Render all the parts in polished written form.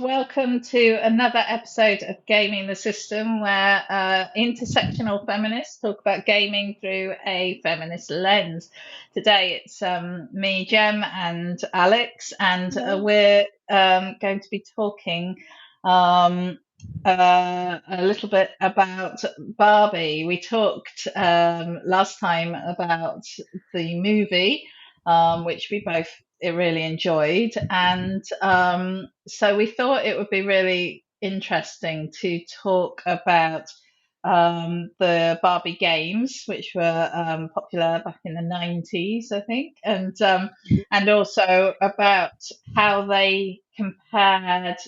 welcome to another episode of Gaming the System, where intersectional feminists talk about gaming through a feminist lens. Today it's me, Jem, and Alex, and we're going to be talking a little bit about Barbie. We talked last time about the movie, which we both really enjoyed. And so we thought it would be really interesting to talk about the Barbie games, which were popular back in the 90s, I think, and also about how they compared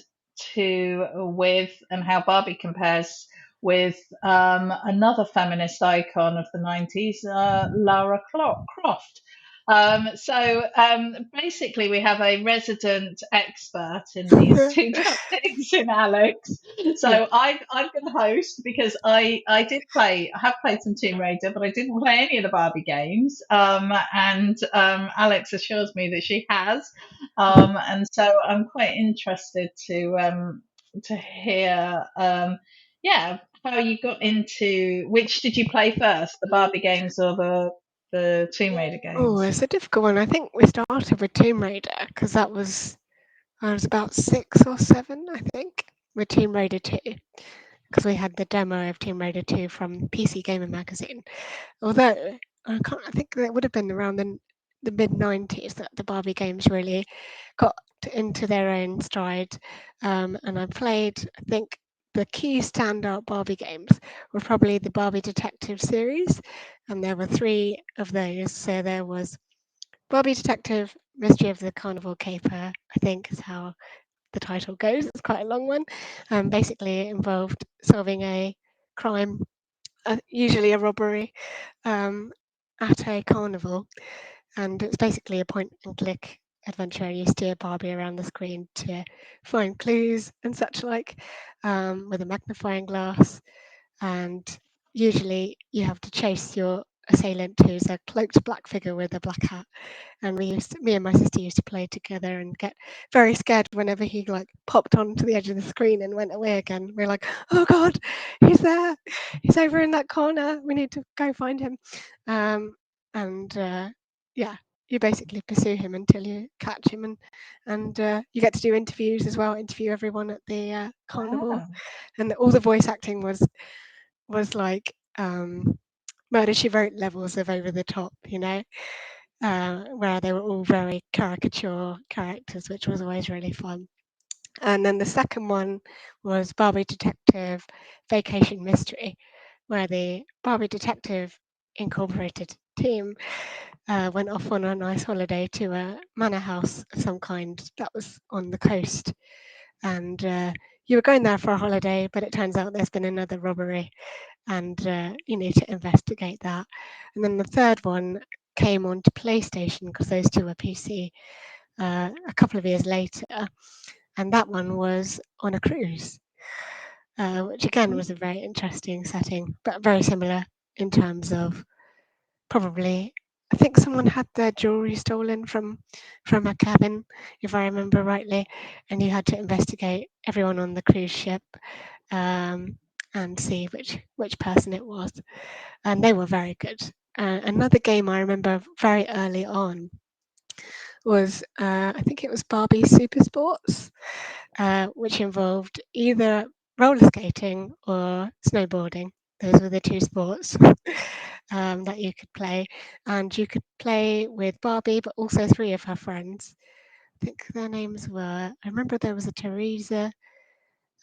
to with and how Barbie compares with another feminist icon of the 90s, Lara Croft. Basically, we have a resident expert in these two topics in Alex. So I'm going to host because I have played some Tomb Raider, but I didn't play any of the Barbie games. And Alex assures me that she has. And so I'm quite interested to hear, how you got into, which did you play first, the Barbie games or the Tomb Raider Oh, games? it's a difficult one. I think we started with Tomb Raider because I was about 6 or 7, I think, with Tomb Raider 2, because we had the demo of Tomb Raider 2 from PC Gamer magazine. Although I think that would have been around the mid 90s that the Barbie games really got into their own stride. And I played, I think, the key standout Barbie games were probably the Barbie Detective series, and there were 3 of those. So there was Barbie Detective, Mystery of the Carnival Caper, I think is how the title goes. It's quite a long one. Basically, it involved solving a crime, usually a robbery, um, at a carnival. And it's basically a point and click adventure. You steer Barbie around the screen to find clues and such like, with a magnifying glass. And usually you have to chase your assailant, who's a cloaked black figure with a black hat. And me and my sister used to play together and get very scared whenever he like popped onto the edge of the screen and went away again. We're like, oh god, he's there, he's over in that corner, we need to go find him. And yeah, you basically pursue him until you catch him, and you get to do interviews as well, interview everyone at the carnival. Wow. And all the voice acting was like Murder She Wrote levels of over the top, where they were all very caricature characters, which was always really fun. And then the second one was Barbie Detective Vacation Mystery, where the Barbie Detective Incorporated team went off on a nice holiday to a manor house of some kind that was on the coast. And you were going there for a holiday, but it turns out there's been another robbery, and you need to investigate that. And then the third one came onto PlayStation because those two were PC a couple of years later, and that one was on a cruise, which again was a very interesting setting, but very similar in terms of probably. I think someone had their jewelry stolen from a cabin, if I remember rightly, and you had to investigate everyone on the cruise ship, and see which person it was, and they were very good. Another game I remember very early on was I think it was Barbie Super Sports, which involved either roller skating or snowboarding. Those were the 2 sports that you could play, and you could play with Barbie, but also 3 of her friends. I think their names were. I remember there was a Teresa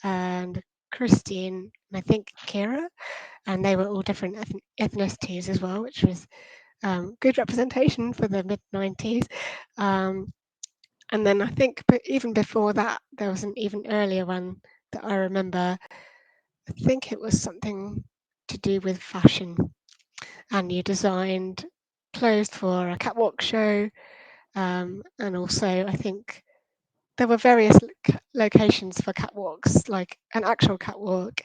and Christine, and I think Kira, and they were all different ethnicities as well, which was good representation for the mid 90s. Um, and then I think, but even before that, there was an even earlier one that I remember. I think it was something to do with fashion, and you designed clothes for a catwalk show, and also I think there were various locations for catwalks, like an actual catwalk,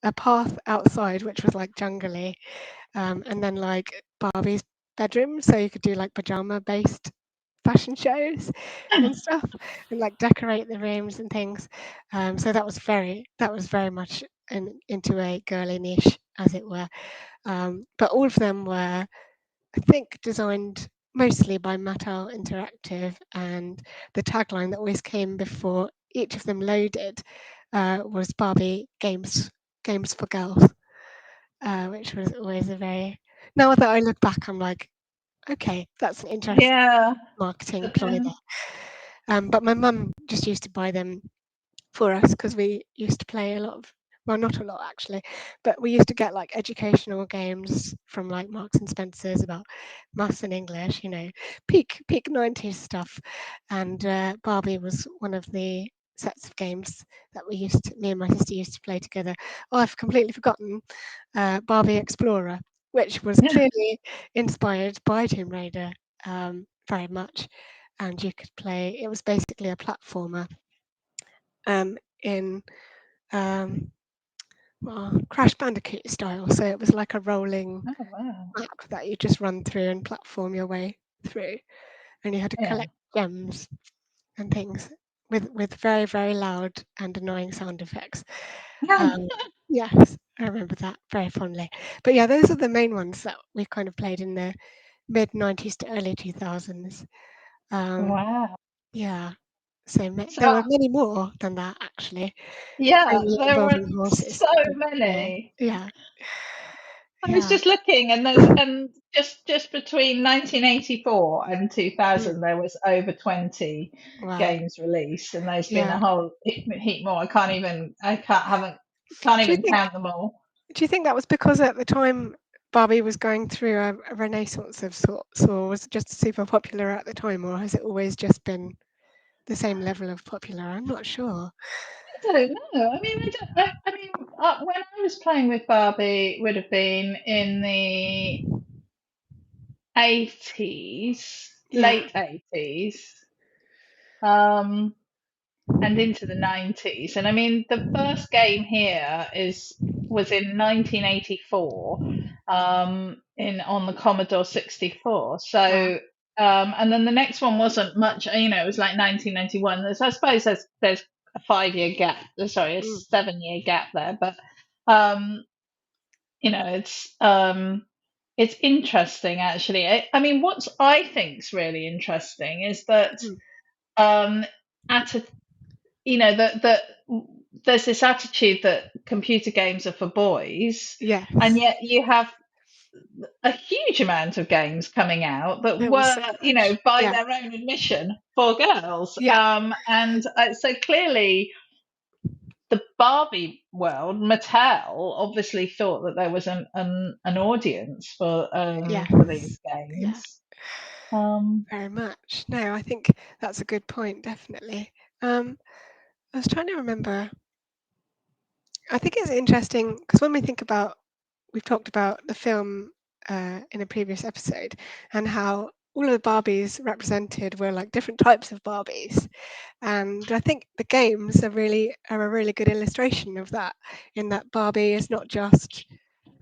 a path outside which was like jungly, and then like Barbie's bedroom, so you could do like pajama based fashion shows and stuff, and like decorate the rooms and things. So that was very much into a girly niche, as it were. But all of them were, I think, designed mostly by Mattel Interactive, and the tagline that always came before each of them loaded was Barbie Games for Girls, which was always a very. Now that I look back, I'm like, okay, that's an interesting Yeah. marketing But ploy then, there. But my mum just used to buy them for us because we used to play a lot of, well, not a lot actually, but we used to get like educational games from like Marks and Spencers about maths and English, peak 90s stuff. And Barbie was one of the sets of games that me and my sister used to play together. Oh, I've completely forgotten Barbie Explorer, which was yeah. clearly inspired by Tomb Raider very much. And you could play, it was basically a platformer in um, well, Crash Bandicoot style. So it was like a rolling Oh, wow. map that you just run through and platform your way through, and you had to Yeah. collect gems and things with very very loud and annoying sound effects. Um, yes, I remember that very fondly. But yeah, those are the main ones that we kind of played in the mid '90s to early 2000s. Um, Wow. yeah, so So, there were many more than that actually, yeah, mainly there were involving horses. so But, many. yeah, I was yeah. just looking, and just between 1984 and Mm, 2000, there was over 20 wow. games released, and there's been Yeah. a whole heap more. I can't Do you even think count them all. do you think that was because at the time Barbie was going through a renaissance of sorts, or was it just super popular at the time, or has it always just been the same level of popular? I'm not sure. I don't know. I mean, when I was playing with Barbie, it would have been in the 80s, Yeah. late 80s. Um, and into the 90s. And I mean, the first game here is was in 1984, in on the Commodore 64. Wow. So, and then the next one wasn't much. It was like 1991. So I suppose there's a 5 year gap. Sorry, a Mm, 7 year gap there. But um, you know, it's interesting actually. I mean, what's I think's really interesting is that mm. um, at a that there's this attitude that computer games are for boys, and Yes. yet you have a huge amount of games coming out that There was were, so much. by Yeah. their own admission, for girls. Yeah. And so clearly, the Barbie world, Mattel, obviously thought that there was an audience for Yes. these Yeah. games. Um, Very much. No, I think that's a good point, definitely. Um, I was trying to remember. I think it's interesting because when we think about, we've talked about the film in a previous episode and how all of the Barbies represented were like different types of Barbies, and I think the games are a really good illustration of that. In that Barbie is not just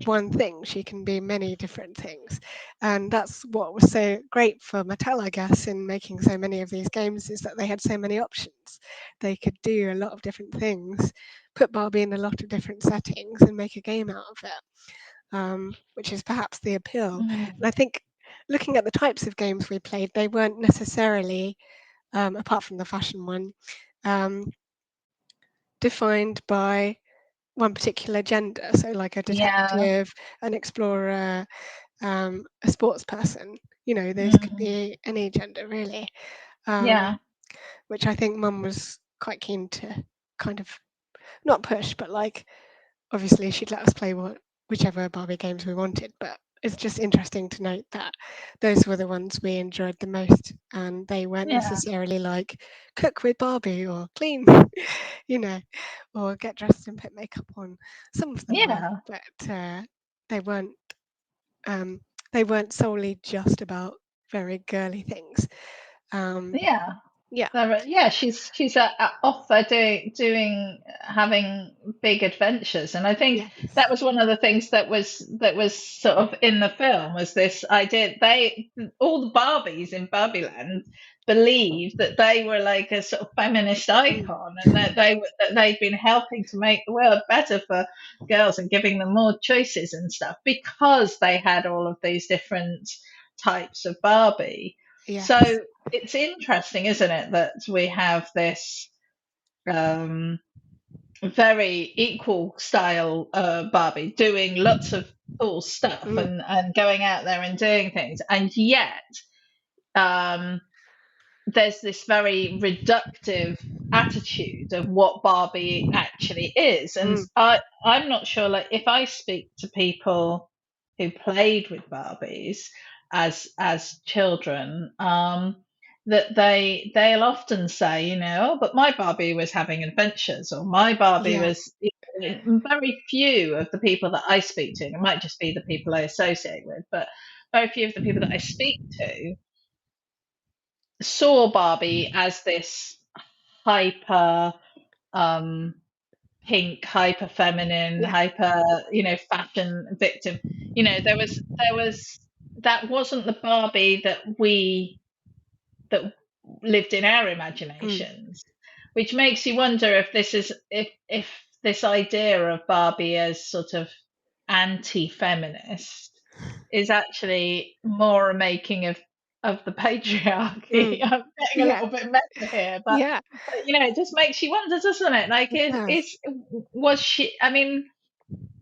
one thing, she can be many different things, and that's what was so great for Mattel, I guess, in making so many of these games, is that they had so many options. They could do a lot of different things, put Barbie in a lot of different settings and make a game out of it, which is perhaps the appeal. And I mm, think looking at the types of games we played, they weren't necessarily, apart from the fashion one, um, defined by one particular gender. So, like a yeah, detective, an explorer, a sports person. Those could mm, be any gender really, um, yeah, which I think Mum was quite keen to kind of not push, but like obviously she'd let us play whichever Barbie games we wanted. But it's just interesting to note that those were the ones we enjoyed the most, and they weren't yeah, necessarily like cook with Barbie or clean, you know, or get dressed and put makeup on. Some of them were, yeah, but they weren't. Um, they weren't solely just about very girly things. Um, yeah. Yeah. So, yeah, she's off there doing having big adventures, and I think Yes. that was one of the things that was sort of in the film was this idea they all the Barbies in Barbieland believed that they were like a sort of feminist Mm. icon, and that they'd been helping to make the world better for girls and giving them more choices and stuff because they had all of these different types of Barbie. Yes. So it's interesting, isn't it, that we have this um, very equal style Barbie doing lots of cool stuff Mm. and going out there and doing things, and yet um, there's this very reductive attitude of what Barbie actually is. And Mm. I'm not sure, like, if I speak to people who played with Barbies as children, that they'll often say, oh, but my Barbie was having adventures, or my Barbie Yeah. was. Very few of the people that I speak to, and it might just be the people I associate with, but very few of the people that I speak to saw Barbie as this hyper um pink, hyper feminine, Yeah. hyper, fashion victim. There was that wasn't the Barbie that lived in our Mm. imaginations, which makes you wonder if this is if this idea of Barbie as sort of anti-feminist is actually more a making of the patriarchy. Mm. I'm getting a Yeah. little bit meta here, but Yeah. it just makes you wonder, doesn't it? Like, It does. was she? I mean,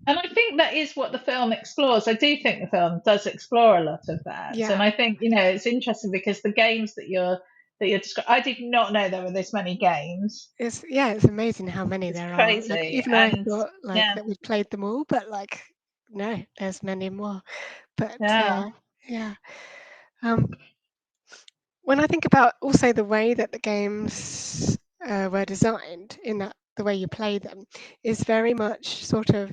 and I think that is what the film explores. I do think the film does explore a lot of that, and Yeah. I think it's interesting because the games that you're describing, I did not know there were this many games. It's amazing how many It's there are. Like crazy, even I and thought like yeah, that we'd played them all, but like no, there's many more. But yeah. yeah. Um, when I think about also the way that the games were designed, in that the way you play them is very much sort of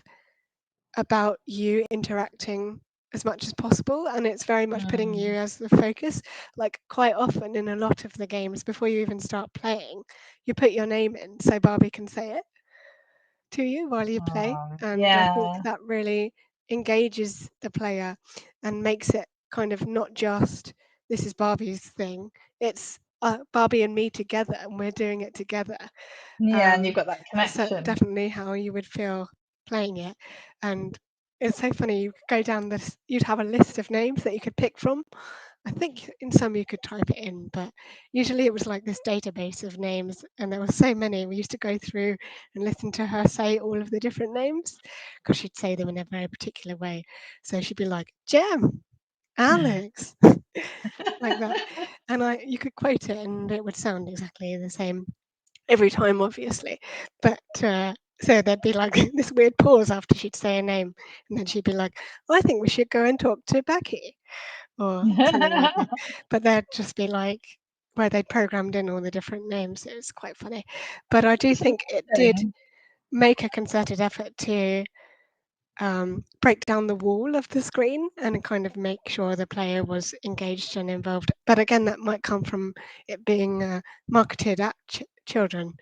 about you interacting as much as possible, and it's very much putting you Mm, as the focus. Like quite often in a lot of the games, before you even start playing, you put your name in so Barbie can say it to you while you play. And I think yeah. that really engages the player and makes it kind of not just this is Barbie's thing, it's Barbie and me together, and we're doing it together. Yeah, and you've Um, got that that's connection. definitely how you would feel playing it. And it's so funny, you could go down this, you'd have a list of names that you could pick from. I think in some you could type it in, but usually it was like this database of names, and there were so many. We used to go through and listen to her say all of the different names because she'd say them in a very particular way. So she'd be like, Jem, Alex, like that. And you could quote it and it would sound exactly the same every time, obviously. But so there'd be like this weird pause after she'd say a name, and then she'd be like, I think we should go and talk to Becky or something like that. But there'd just be like where they'd programmed in all the different names. It was quite funny. But I do It's think it did amazing. make a concerted effort to break down the wall of the screen and kind of make sure the player was engaged and involved. But again, that might come from it being marketed at children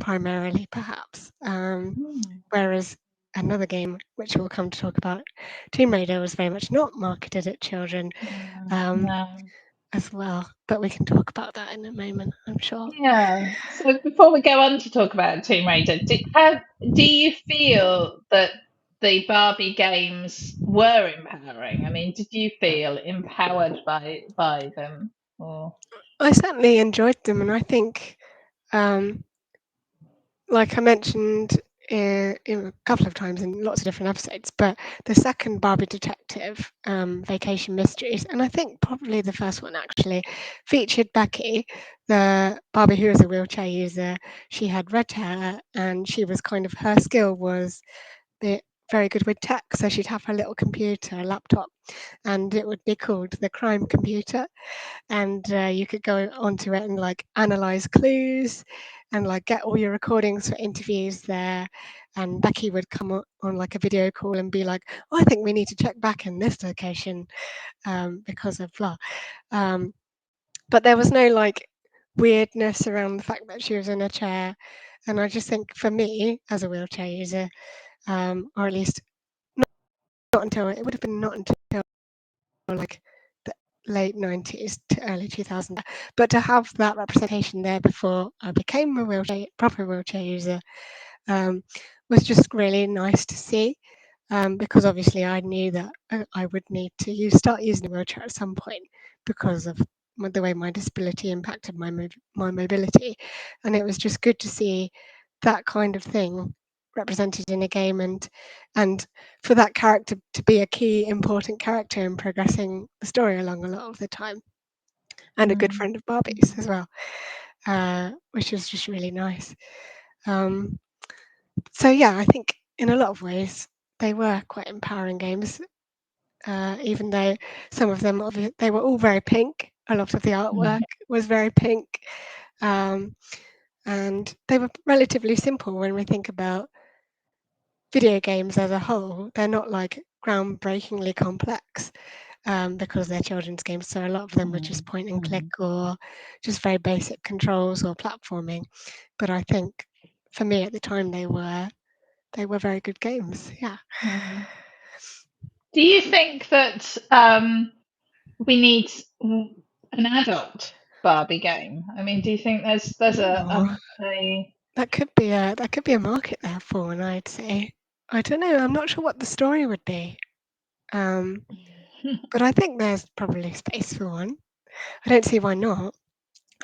primarily, perhaps. Mm, Whereas another game, which we'll come to talk about, Tomb Raider, was very much not marketed at children um, no. as well. But we can talk about that in a moment, I'm sure. Yeah. So before we go on to talk about Tomb Raider, do you feel that the Barbie games were empowering? I mean, did you feel empowered by them? Or I certainly enjoyed them, and I think, um, like I mentioned in a couple of times in lots of different episodes, but the second Barbie Detective, Vacation Mysteries, and I think probably the first one actually, featured Becky, the Barbie who was a wheelchair user. She had red hair, and she was kind of her skill was very good with tech, so she'd have her little computer, a laptop, and it would be called the crime computer, and you could go onto it and like analyze clues and like get all your recordings for interviews there. And Becky would come on like a video call and be like, oh, I think we need to check back in this location because of blah. um, but there was no like weirdness around the fact that she was in a chair. And I just think for me, as a wheelchair user, or at least not until it would have been not until like the late 90s to early 2000s, but to have that representation there before I became a proper wheelchair user, um, was just really nice to see. Because obviously I knew that I would need to start using a wheelchair at some point because of the way my disability impacted my mobility, and it was just good to see that kind of thing represented in a game, and for that character to be a key important character in progressing the story along a lot of the time, and a good Mm. friend of Barbie's as well, which was just really nice. Um, so yeah, I think in a lot of ways they were quite empowering games, even though some of them they were all very pink. A lot of the artwork was very pink, um, and they were relatively simple when we think about video games as a whole. They're not like groundbreakingly complex, because they're children's games. So a lot of them were just Mm. point and click Mm. or just very basic controls or platforming. But I think for me at the time they were very good games. Yeah. Mm. Do you think that we need an adult Barbie game? I mean, do you think there's Oh, a that could be a market there for one, I'd say. I don't know. I'm not sure what the story would be. Um, but I think there's probably space for one. I don't see why not.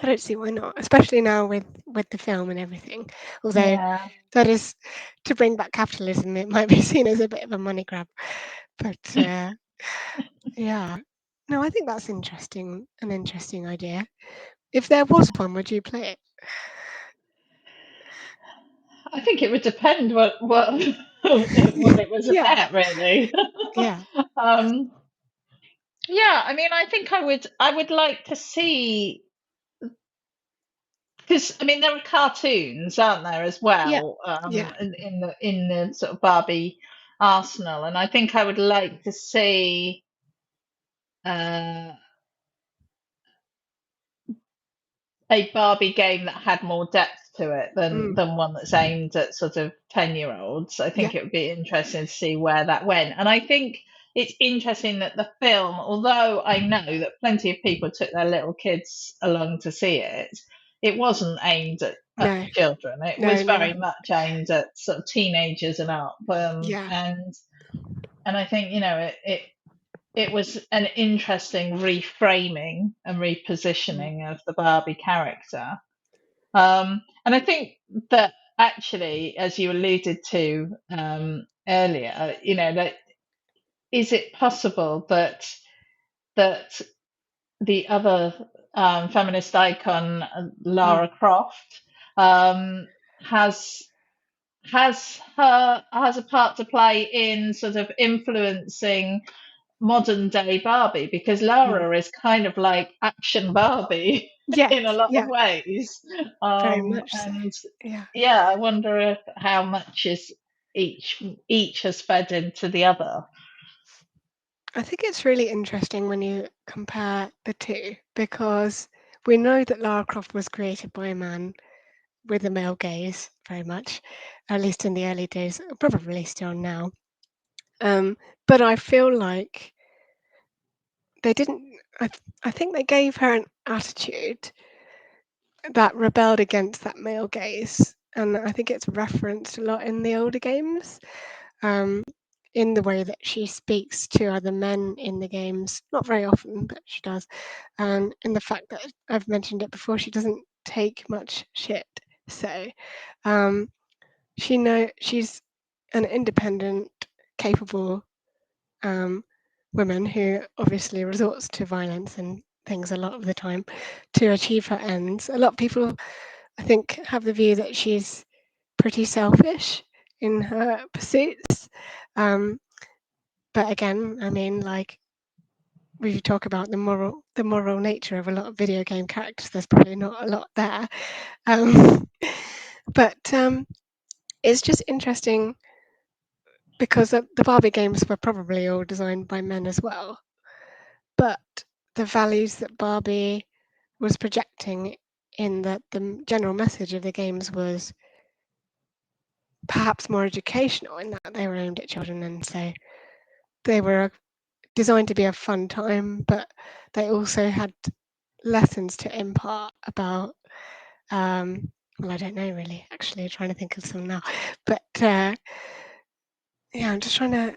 I don't see why not, especially now with the film and everything. Although yeah. that is to bring back capitalism, it might be seen as a bit of a money grab. But yeah, no, I think that's interesting. An interesting idea. If there was one, would you play it? I think it would depend what what it was Yeah, about, really. yeah, um, yeah, I mean, I think I would like to see, because I mean there are cartoons, aren't there, as yeah, well, yeah. in the sort of Barbie arsenal, and I think I would like to see. Uh, a Barbie game that had more depth to it than Mm, one that's aimed at sort of 10-year-olds. I yeah, think it would be interesting to see where that went. And I think it's interesting that the film, although I know that plenty of people took their little kids along to see it, it wasn't aimed at no, children. It no, was no, very much aimed at sort of teenagers and up. yeah, And I think, it was an interesting reframing and mm, repositioning of the Barbie character. And I think that actually, as you alluded to earlier, that is it possible that the other feminist icon, mm, Lara Croft, um, has has a part to play in sort of influencing modern day Barbie, because mm. Lara is kind of like action Barbie Yes, in a lot of yeah, ways. very much so. And Yeah, yeah, I wonder if how much is each has fed into the other. I think it's really interesting when you compare the two because we know that Lara Croft was created by a man with a male gaze, very much, at least in the early days, probably still now. Um, but I feel like they didn't. I think they gave her an attitude that rebelled against that male gaze, and I think it's referenced a lot in the older games. Um, in the way that she speaks to other men in the games, not very often, but she does, and in the fact that I've mentioned it before, she doesn't take much shit. So um, she's an independent, capable um, woman who obviously resorts to violence and things a lot of the time to achieve her ends. A lot of people, I think, have the view that she's pretty selfish in her pursuits. Um, but again, I mean, like we talk about the moral nature of a lot of video game characters, there's probably not a lot there. Um, but it's just interesting because the Barbie games were probably all designed by men as well. But the values that Barbie was projecting in that the general message of the games was perhaps more educational in that they were aimed at children, and so they were designed to be a fun time, but they also had lessons to impart about well, I don't know really, actually, trying to think of some now. But yeah, I'm just trying to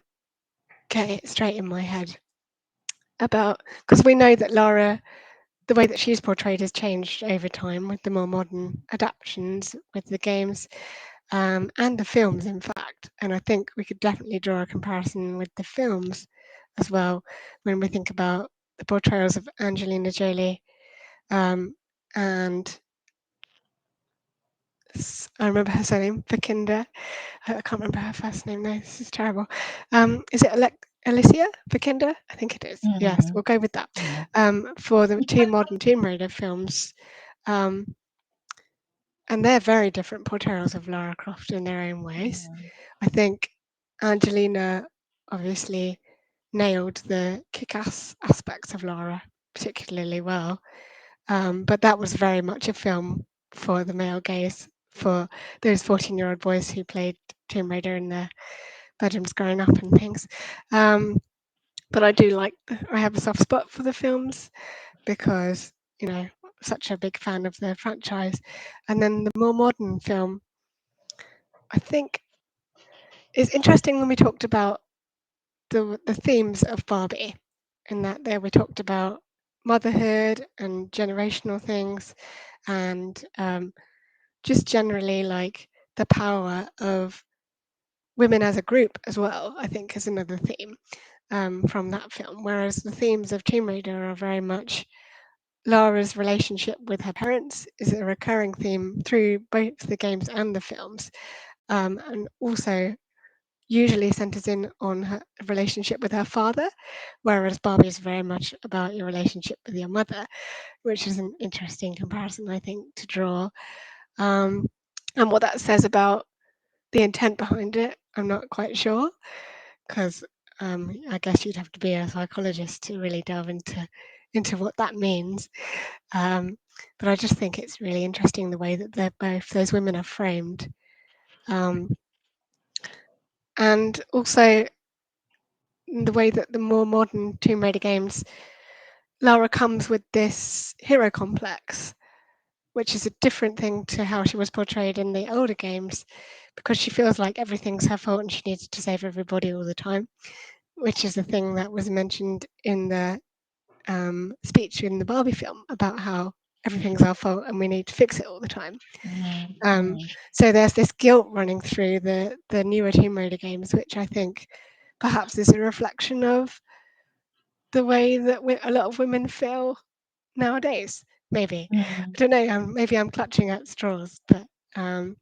get it straight in my head about, because we know that Lara, the way that she's portrayed has changed over time with the more modern adaptations with the games, and the films, in fact. And I think we could definitely draw a comparison with the films as well when we think about the portrayals of Angelina Jolie, and I remember her surname, Vikinda. I can't remember her first name. No, this is terrible. Is it Alicia Vikander? I think it is. Yes, Mm, we'll go with that. yeah. For the two modern Tomb Raider films, um, and they're very different portrayals of Lara Croft in their own ways. Mm, I think Angelina obviously nailed the kick-ass aspects of Lara particularly well, but that was very much a film for the male gaze, for those 14-year-old boys who played Tomb Raider in their bedrooms growing up and things. Um, but I do like, I have a soft spot for the films because, you know, such a big fan of the franchise. And then the more modern film, I think is interesting when we talked about the themes of Barbie, in that there we talked about motherhood and generational things, and just generally like the power of women as a group as well, I think is another theme from that film. Whereas the themes of Tomb Raider are very much Lara's relationship with her parents is a recurring theme through both the games and the films, and also usually centers in on her relationship with her father, whereas Barbie is very much about your relationship with your mother, which is an interesting comparison, I think, to draw. Um, and what that says about the intent behind it, I'm not quite sure, because I guess you'd have to be a psychologist to really delve into what that means. Um, but I just think it's really interesting the way that they're both those women are framed, um, and also the way that the more modern Tomb Raider games, Lara comes with this hero complex, which is a different thing to how she was portrayed in the older games, because she feels like everything's her fault and she needs to save everybody all the time, which is the thing that was mentioned in the speech in the Barbie film about how everything's our fault and we need to fix it all the time. mm, Um, mm, so there's this guilt running through the newer Tomb Raider games, which I think perhaps is a reflection of the way that a lot of women feel nowadays. Maybe, I mm. don't know. Maybe I'm clutching at straws, but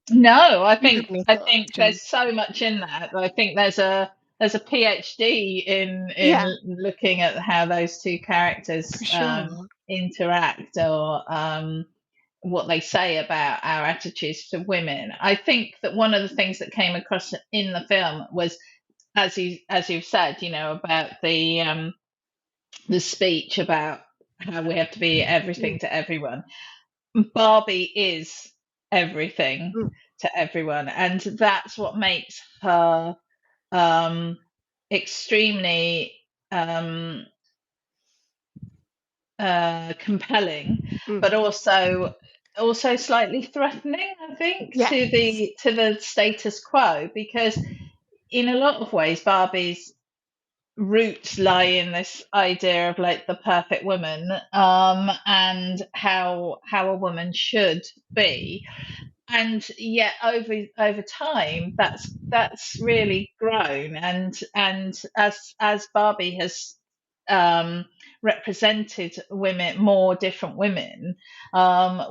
No, do you have any I thoughts, think John? there's so much in that. I think there's a PhD in Yeah, looking at how those two for characters sure. interact, or what they say about our attitudes to women. I think that one of the things that came across in the film was, as you've said, about the speech about how we have to be Mm, everything to everyone. Barbie is everything mm, to everyone, and that's what makes her um, extremely um, compelling, mm. but also slightly threatening. I think to Yes. the status quo, because in a lot of ways, Barbie's roots lie in this idea of like the perfect woman, and how a woman should be. And yet over time, that's really grown, and as Barbie has represented women, more different women,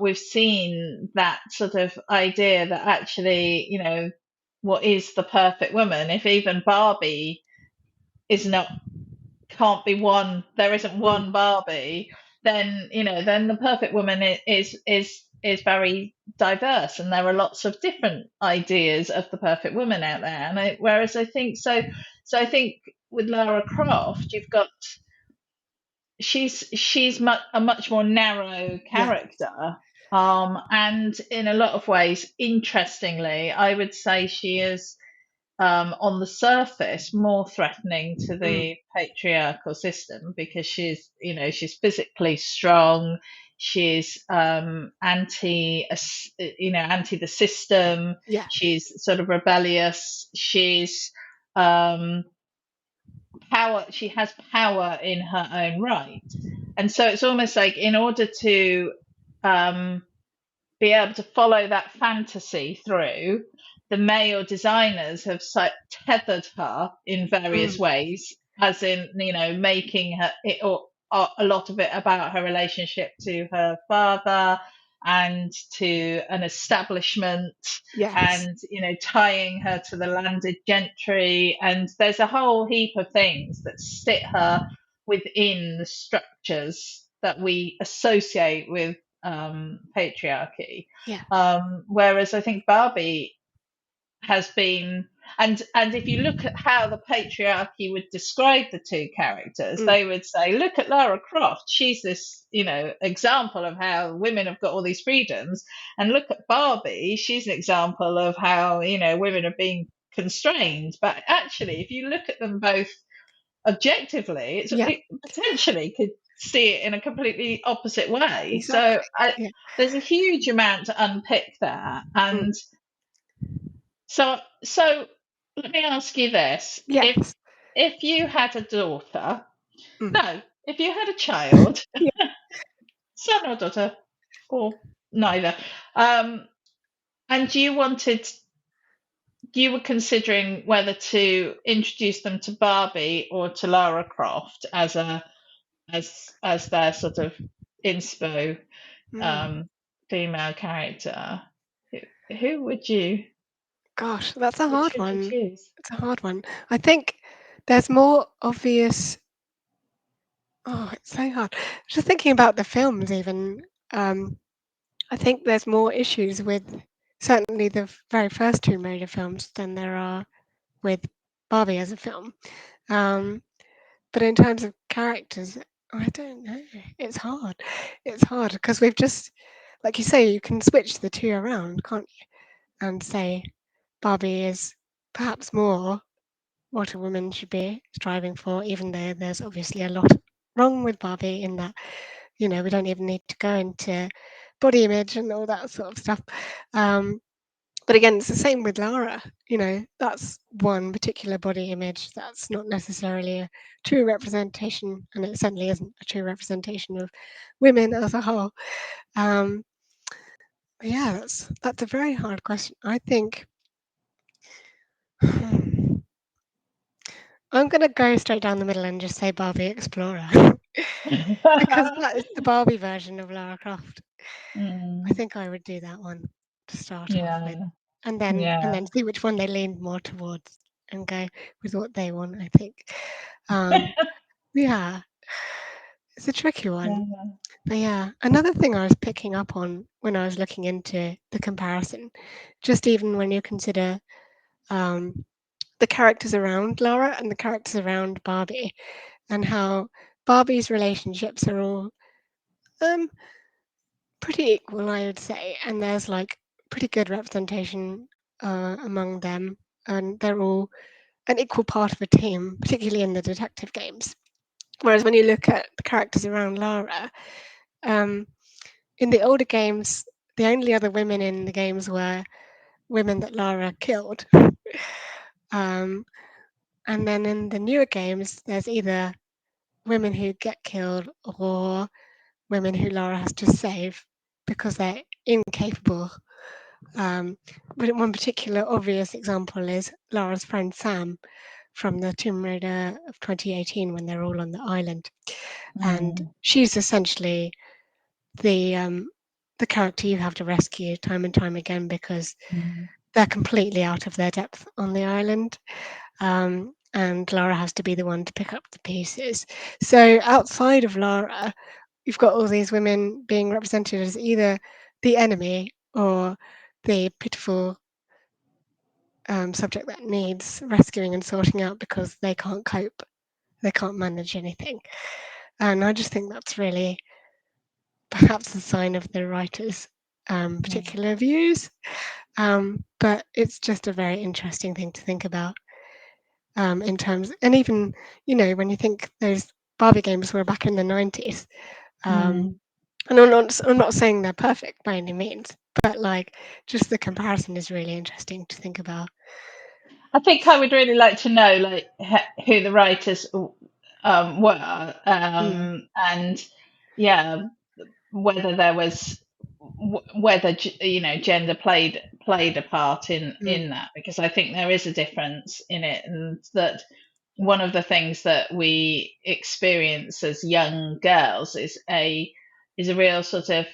we've seen that sort of idea that actually, what is the perfect woman? If even Barbie is not can't be one, there isn't Mm, one Barbie, then then the perfect woman is very diverse, and there are lots of different ideas of the perfect woman out there. And whereas I think I think with Lara Croft, you've got she's a much more narrow yeah. character. And in a lot of ways, interestingly, I would say she is, on the surface, more threatening to Mm, the patriarchal system because she's physically strong. She's anti the system. yeah, She's sort of rebellious. She's um, power. She has power in her own right, and so it's almost like in order to um, be able to follow that fantasy through, the male designers have tethered her in various mm, ways, as in, making her or a lot of it about her relationship to her father and to an establishment, yes, and tying her to the landed gentry, and there's a whole heap of things that sit her within the structures that we associate with patriarchy. yeah, Whereas I think Barbie has been, and if you look at how the patriarchy would describe the two characters, mm, they would say, look at Lara Croft, she's this example of how women have got all these freedoms, and look at Barbie, she's an example of how women are being constrained. But actually, if you look at them both objectively, yeah, it potentially could see it in a completely opposite way. So exactly. Yeah. there's a huge amount to unpick there. Mm, And so let me ask you this: yes. if you had a daughter, Mm, no, if you had a child, yeah. son or daughter, or neither, and you were considering whether to introduce them to Barbie or to Lara Croft as their sort of inspo Mm. um, female character, who would you Gosh, that's a which hard would you one. choose? It's a hard one. I think there's more obvious. Oh, it's so hard. Just thinking about the films, even. Um, I think there's more issues with certainly the very first Tomb Raider films than there are with Barbie as a film. Um, but in terms of characters, I don't know. It's hard. It's hard because we've just, like you say, you can switch the two around, can't you? And say Barbie is perhaps more what a woman should be striving for, even though there's obviously a lot wrong with Barbie in that, we don't even need to go into body image and all that sort of stuff. Um, but again, it's the same with Lara. That's one particular body image that's not necessarily a true representation, and it certainly isn't a true representation of women as a whole. Um, yeah, that's a very hard question. I think I'm gonna go straight down the middle and just say Barbie Explorer because that is the Barbie version of Lara Croft. I Mm, think I would do that one to start off with, yeah, and then yeah, see which one they lean more towards and go with what they want. I think. Um, yeah, it's a tricky one, yeah. but yeah, another thing I was picking up on when I was looking into the comparison, just even when you consider um, the characters around Lara and the characters around Barbie, and how Barbie's relationships are all um, pretty equal, I would say, and there's like pretty good representation among them, and they're all an equal part of a team, particularly in the detective games. Whereas when you look at the characters around Lara, um, in the older games, the only other women in the games were women that Lara killed. um, and then in the newer games, there's either women who get killed or women who Lara has to save because they're incapable. Um, but one particular obvious example is Lara's friend Sam from the Tomb Raider of 2018 when they're all on the island, and Mm, she's essentially the character you have to rescue time and time again because mm, they're completely out of their depth on the island. And Lara has to be the one to pick up the pieces. So outside of Lara, you've got all these women being represented as either the enemy or the pitiful subject that needs rescuing and sorting out because they can't cope, they can't manage anything. And I just think that's really perhaps a sign of the writers Mm. particular views. But it's just a very interesting thing to think about in terms, and even when you think those Barbie games were back in the 90s, um, Mm. and I'm not saying they're perfect by any means, but like just the comparison is really interesting to think about. I think I would really like to know, like, who the writers were, Mm, and yeah, whether there was whether gender played a part mm, in that, because I think there is a difference in it, and that one of the things that we experience as young girls is a real sort of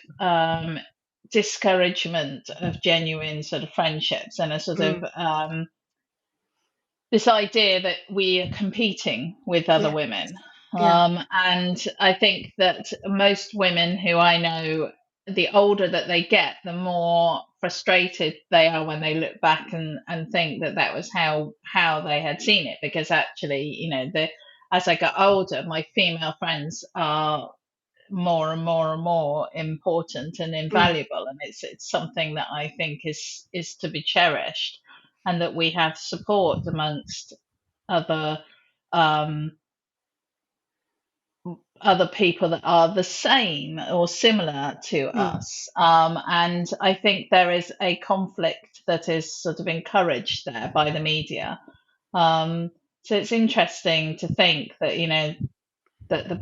discouragement of genuine sort of friendships, and a sort of mm, this idea that we are competing with other yeah, women. yeah, And I think that most women who I know, the older that they get, the more frustrated they are when they look back and think that that was how they had seen it. Because actually, as I got older, my female friends are more and more and more important and mm, invaluable, and it's something that I think is to be cherished, and that we have support amongst other um, other people that are the same or similar to mm, us. And I think there is a conflict that is sort of encouraged there by the media. um, so it's interesting to think that that the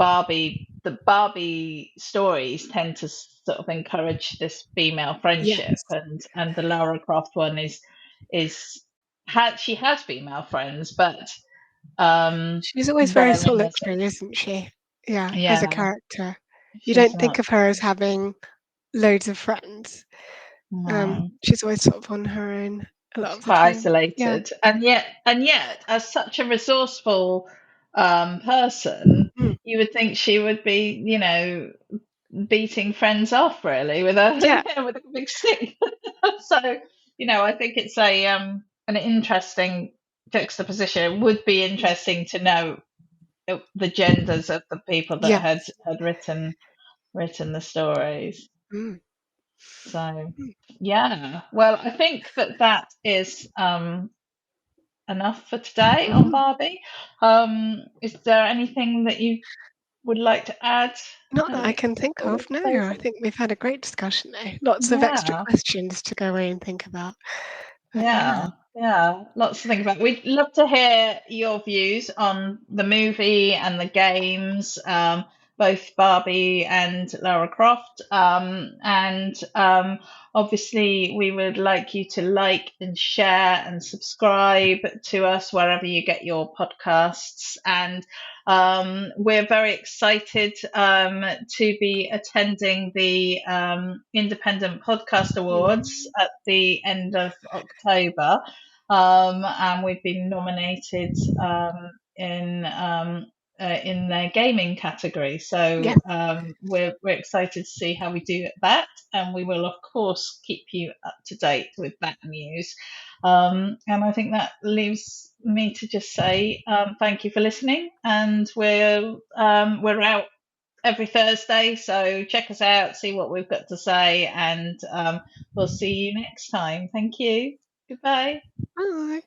Barbie stories tend to sort of encourage this female friendship, yes. and the Lara Croft one is she has female friends, but She's always very they're in the sort of, solitary, isn't she? Yeah, as a yeah, character. You she's don't think not, of her as having loads of friends. no, She's always sort of on her own a lot she's of the quite time. Yeah. isolated, and yet as such a resourceful person, Mm. you would think she would be, beating friends off really with a Yeah. with a big stick. So I think it's a an interesting juxtaposition. It would be Mm. interesting to know the genders of the people that Yeah. had written the stories. Mm. So Mm. yeah, well, I think that is enough for today on Mhm. Barbie. Is there anything that you would like to add, Not that I Alex, can think before we of, no. close I it? think we've had a great discussion though. Lots of extra Yeah. questions to go away and think about. But yeah. Yeah, yeah, lots to think about. We'd love to hear your views on the movie and the games, both Barbie and Lara Croft. And obviously, we would like you to like and share and subscribe to us wherever you get your podcasts. And we're very excited to be attending the Independent Podcast Awards Mhm. at the end of October, and we've been nominated in their gaming category. Yeah. So we're excited to see how we do at that, and we will of course keep you up to date with that news. And I think that leaves me to just say thank you for listening, and we're out every Thursday, so check us out, see what we've got to say, and we'll see you next time. Thank you. Goodbye. Bye.